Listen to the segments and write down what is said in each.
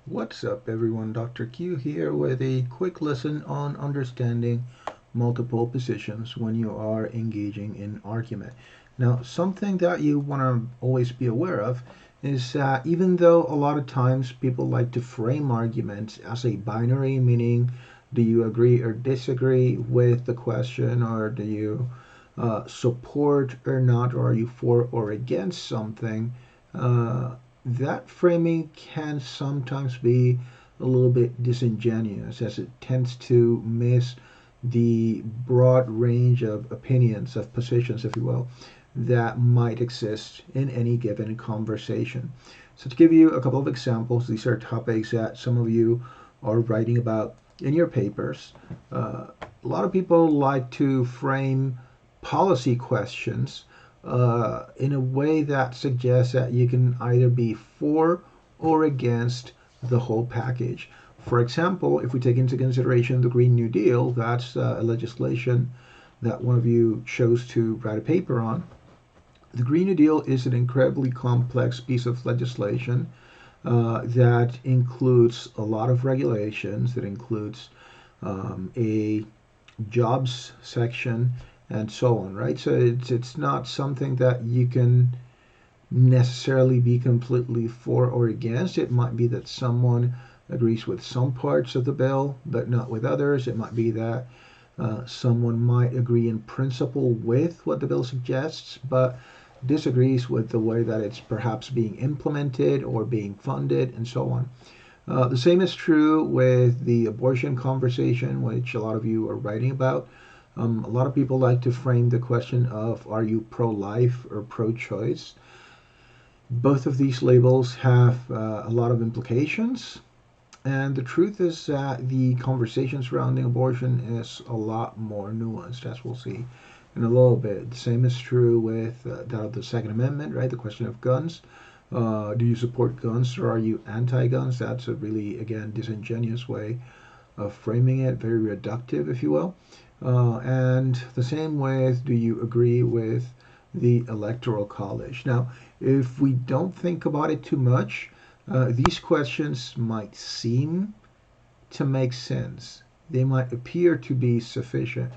What's up, everyone? Dr. Q here with a quick lesson on understanding multiple positions when you are engaging in argument. Now, something that you want to always be aware of is that even though a lot of times people like to frame arguments as a binary, meaning do you agree or disagree with the question, or do you support or not, or are you for or against something, uh, that framing can sometimes be a little bit disingenuous as it tends to miss the broad range of opinions, of positions, if you will, that might exist in any given conversation. So, to give you a couple of examples, these are topics that some of you are writing about in your papers. A lot of people like to frame policy questions in a way that suggests that you can either be for or against the whole package. For example, if we take into consideration the Green New Deal, that's a legislation that one of you chose to write a paper on. The Green New Deal is an incredibly complex piece of legislation that includes a lot of regulations, that includes a jobs section, and so on, right? So it's not something that you can necessarily be completely for or against. It might be that someone agrees with some parts of the bill, but not with others. It might be that someone might agree in principle with what the bill suggests, but disagrees with the way that it's perhaps being implemented or being funded, and so on. The same is true with the abortion conversation, which a lot of you are writing about. A lot of people like to frame the question of are you pro life or pro choice? Both of these labels have a lot of implications. And the truth is that the conversation surrounding abortion is a lot more nuanced, as we'll see in a little bit. The same is true with that of the Second Amendment, right? The question of guns. Do you support guns or are you anti-guns? That's a really, again, disingenuous way of framing it, very reductive, if you will. And the same with do you agree with the Electoral College? Now, if we don't think about it too much, these questions might seem to make sense. They might appear to be sufficient,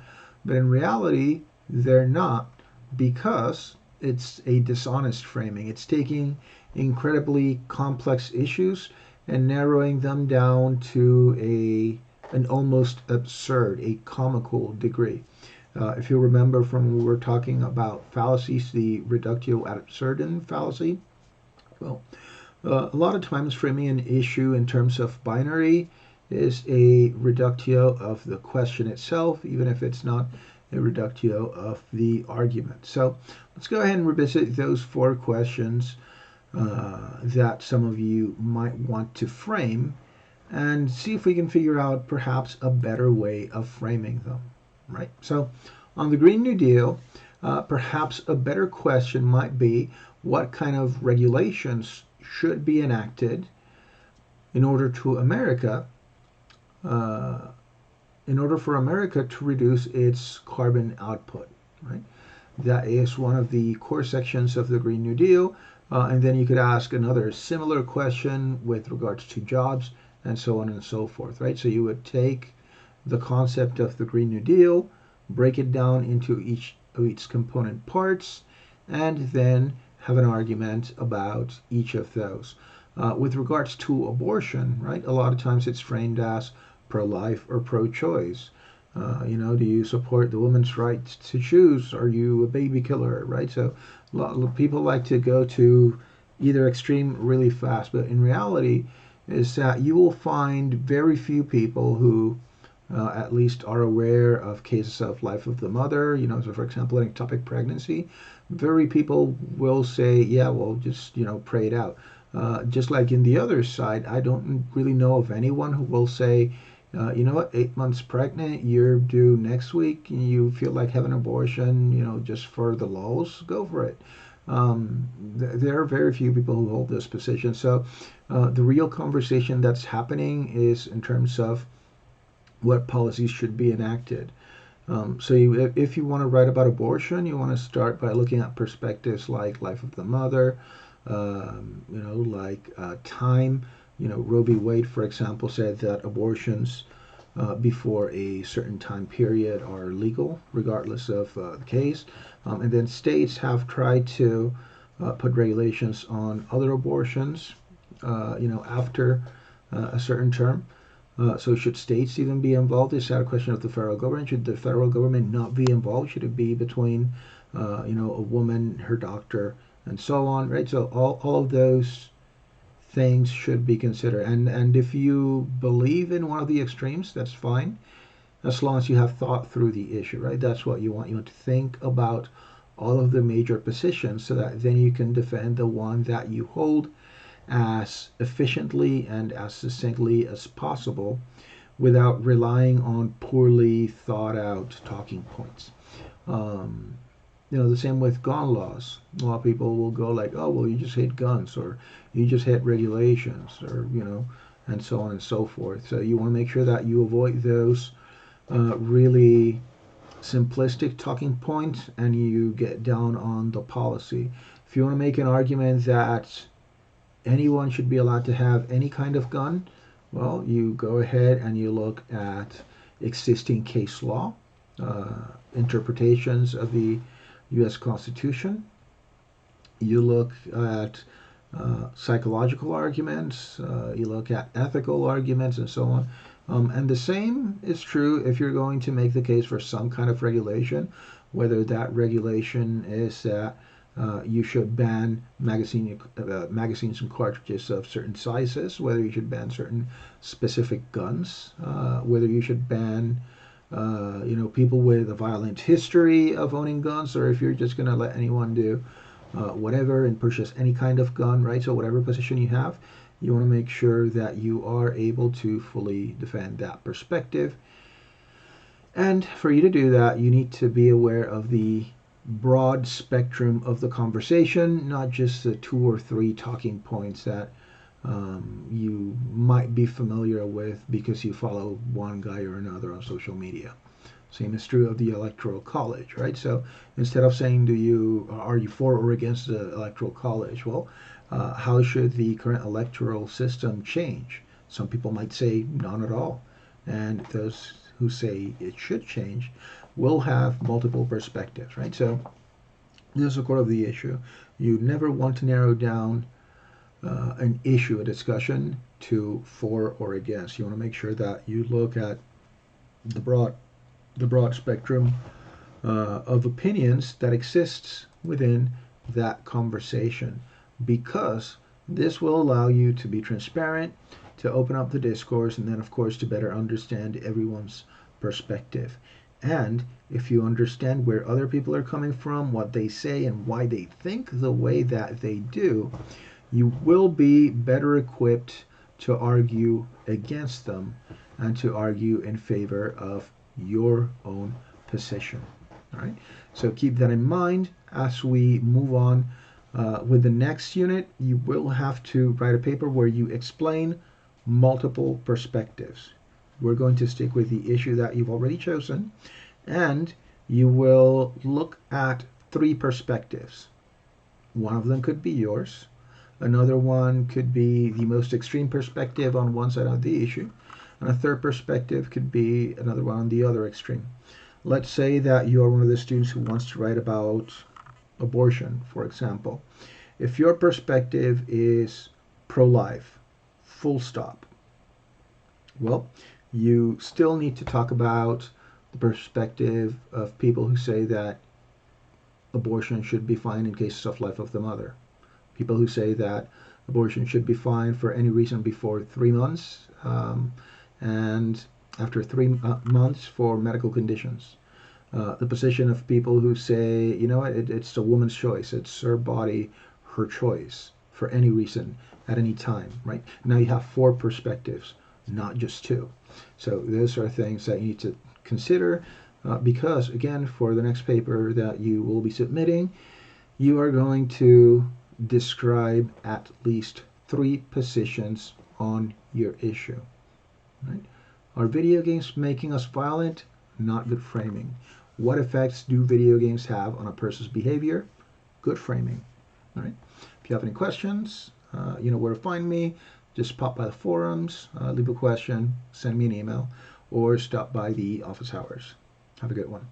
but in reality, they're not because it's a dishonest framing. It's taking incredibly complex issues and narrowing them down to an almost absurd, a comical degree. If you remember from when we were talking about fallacies, the reductio ad absurdum fallacy, well, a lot of times framing an issue in terms of binary is a reductio of the question itself, even if it's not a reductio of the argument. So let's go ahead and revisit those four questions that some of you might want to frame and see if we can figure out perhaps a better way of framing them, right? So on the Green New Deal, perhaps a better question might be what kind of regulations should be enacted in order to America, uh, in order for America to reduce its carbon output, right? That is one of the core sections of the Green New Deal. And then you could ask another similar question with regards to jobs and so on and so forth, right? So you would take the concept of the Green New Deal, break it down into each of its component parts, and then have an argument about each of those. With regards to abortion, right, a lot of times it's framed as pro life or pro choice. Do you support the woman's right to choose? Are you a baby killer, right? So a lot of people like to go to either extreme really fast, but in reality, is that you will find very few people who at least are aware of cases of life of the mother. So for example, in ectopic pregnancy, very people will say, yeah, well, just pray it out. Just like in the other side, I don't really know of anyone who will say, you know what, 8 months pregnant, you're due next week, and you feel like having an abortion, just for the lulz, go for it. There are very few people who hold this position. So the real conversation that's happening is in terms of what policies should be enacted. If you want to write about abortion, you want to start by looking at perspectives like life of the mother, like time Roe v. Wade, for example, said that abortions before a certain time period are legal, regardless of the case. And then states have tried to put regulations on other abortions, after a certain term. So should states even be involved? Is that a question of the federal government? Should the federal government not be involved? Should it be between, a woman, her doctor, and so on, right? So all of those things should be considered. And if you believe in one of the extremes, that's fine, as long as you have thought through the issue, right? That's what you want. You want to think about all of the major positions so that then you can defend the one that you hold as efficiently and as succinctly as possible without relying on poorly thought out talking points. The same with gun laws. A lot of people will go like, oh, well, you just hate guns, or you just hate regulations, or, and so on and so forth. So you want to make sure that you avoid those really simplistic talking points and you get down on the policy. If you want to make an argument that anyone should be allowed to have any kind of gun, well, you go ahead and you look at existing case law, interpretations of the U.S. Constitution. You look at psychological arguments, you look at ethical arguments, and so on. And the same is true if you're going to make the case for some kind of regulation, whether that regulation is that you should ban magazines and cartridges of certain sizes, whether you should ban certain specific guns, whether you should ban people with a violent history of owning guns, or if you're just going to let anyone do whatever and purchase any kind of gun, right? So whatever position you have, you want to make sure that you are able to fully defend that perspective. And for you to do that, you need to be aware of the broad spectrum of the conversation, not just the 2 or 3 talking points that you might be familiar with because you follow one guy or another on social media. Same is true of the Electoral College, right? So instead of saying, are you for or against the Electoral College? Well, how should the current electoral system change? Some people might say none at all. And those who say it should change will have multiple perspectives, right? So this is a core of the issue. You never want to narrow down an issue, a discussion, to for or against. You want to make sure that you look at the broad spectrum of opinions that exists within that conversation, because this will allow you to be transparent, to open up the discourse, and then of course to better understand everyone's perspective. And if you understand where other people are coming from, what they say, and why they think the way that they do, you will be better equipped to argue against them and to argue in favor of your own position. All right. So keep that in mind as we move on with the next unit. You will have to write a paper where you explain multiple perspectives. We're going to stick with the issue that you've already chosen, and you will look at 3 perspectives. One of them could be yours. Another one could be the most extreme perspective on one side of the issue. And a third perspective could be another one on the other extreme. Let's say that you are one of the students who wants to write about abortion, for example. If your perspective is pro-life, full stop, well, you still need to talk about the perspective of people who say that abortion should be fine in cases of life of the mother. People who say that abortion should be fine for any reason before 3 months, and after 3 months for medical conditions. The position of people who say, it's a woman's choice. It's her body, her choice, for any reason, at any time, right? Now you have 4 perspectives, not just 2. So those are things that you need to consider because, again, for the next paper that you will be submitting, you are going to describe at least 3 positions on your issue. Right? Are video games making us violent? Not good framing. What effects do video games have on a person's behavior? Good framing. All right. If you have any questions, you know where to find me. just pop by the forums, leave a question, send me an email, or stop by the office hours. Have a good one.